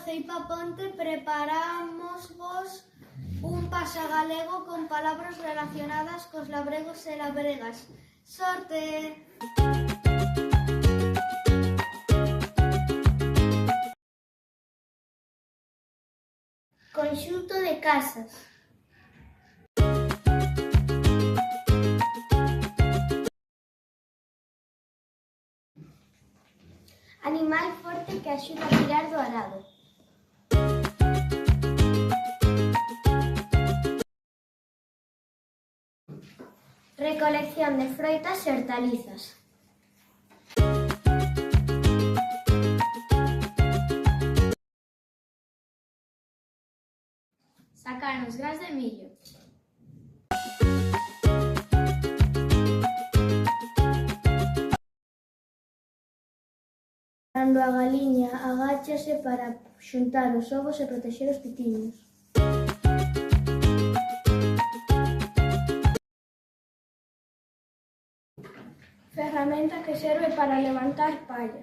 Ceipa Ponte preparámosvos un pasagalego con palabras relacionadas cos labregos e labregas. Sorte! Conxunto de casas. Animal forte que axuda a tirar do arado. Recolección de froitas e hortalizas. Sacar os grans de millo. Cando a galiña agáchase para xuntar os ovos e protexer os pitiños. Ferramenta que serve para levantar palla.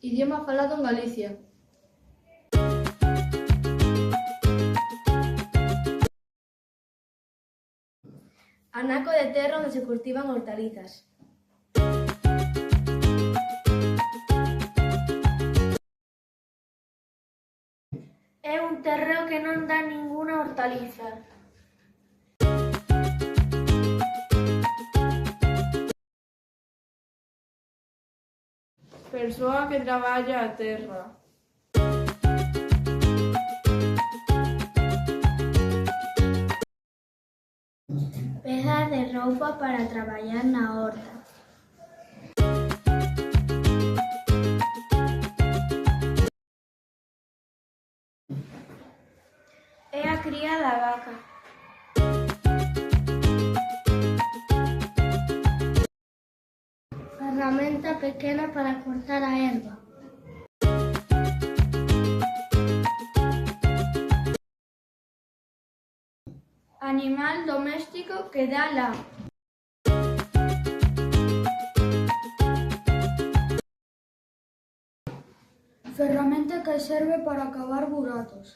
Idioma falado en Galicia. Anaco de terra onde se cultivan hortalizas. É un terreo que non dá ningunha hortaliza. Persoa que traballa a terra. Peza de roupa para traballar na horta. É a cría da vaca. Ferramenta pequena para cortar a herba. Animal doméstico que dá la. Ferramenta que serve para cavar buratos.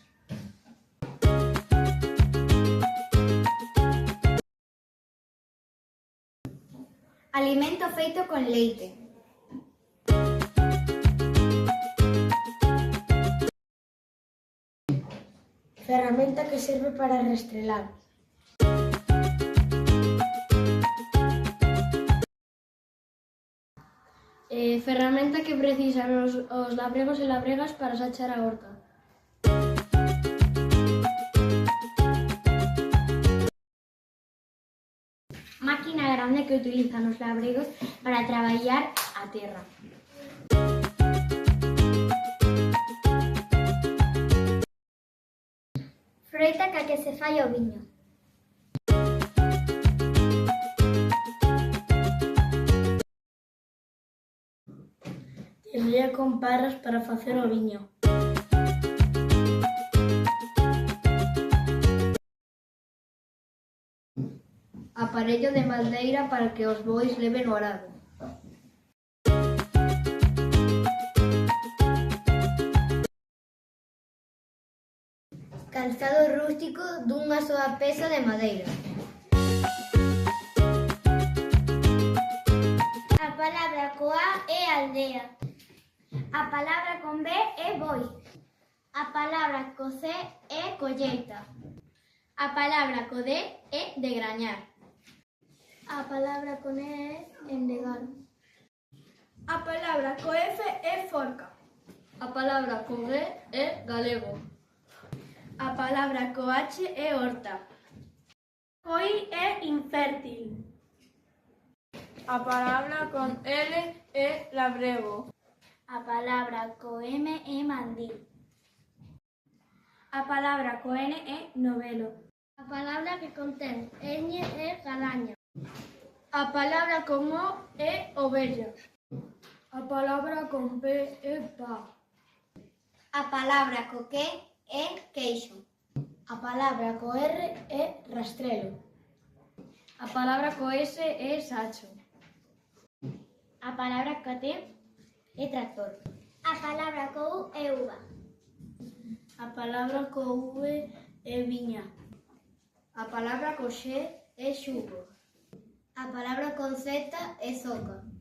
Alimento feito con leite. Ferramenta que serve para restrelar. Ferramenta que precisan os labregos e labregas para sachar a horta. Máquina grande que utilizan os labregos para traballar a terra. Froita ca que se fai o viño. Tendría con parras para facer o viño. Aparello de madeira para que os bois leven o arado. Calzado rústico dunha soa peza de madeira. A palabra coa é aldea. A palabra con B é boi. A palabra co C é colleita. A palabra co D é degrañar. A palabra con E é endegar. A palabra co F é forca. A palabra con G é galego. A palabra co H é horta. Coi é infértil. A palabra con L é labrego. A palabra co M é mandil. A palabra co N é novelo. A palabra que contén ñ é galaña. A palabra con O é ovella. A palabra con P é pá. A palabra co que é queixo. A palabra co R é rastrelo. A palabra co S é sacho. A palabra co T é tractor. A palabra co U é uva. A palabra co V é viña. A palabra co X é xugo. A palabra con Z é soca.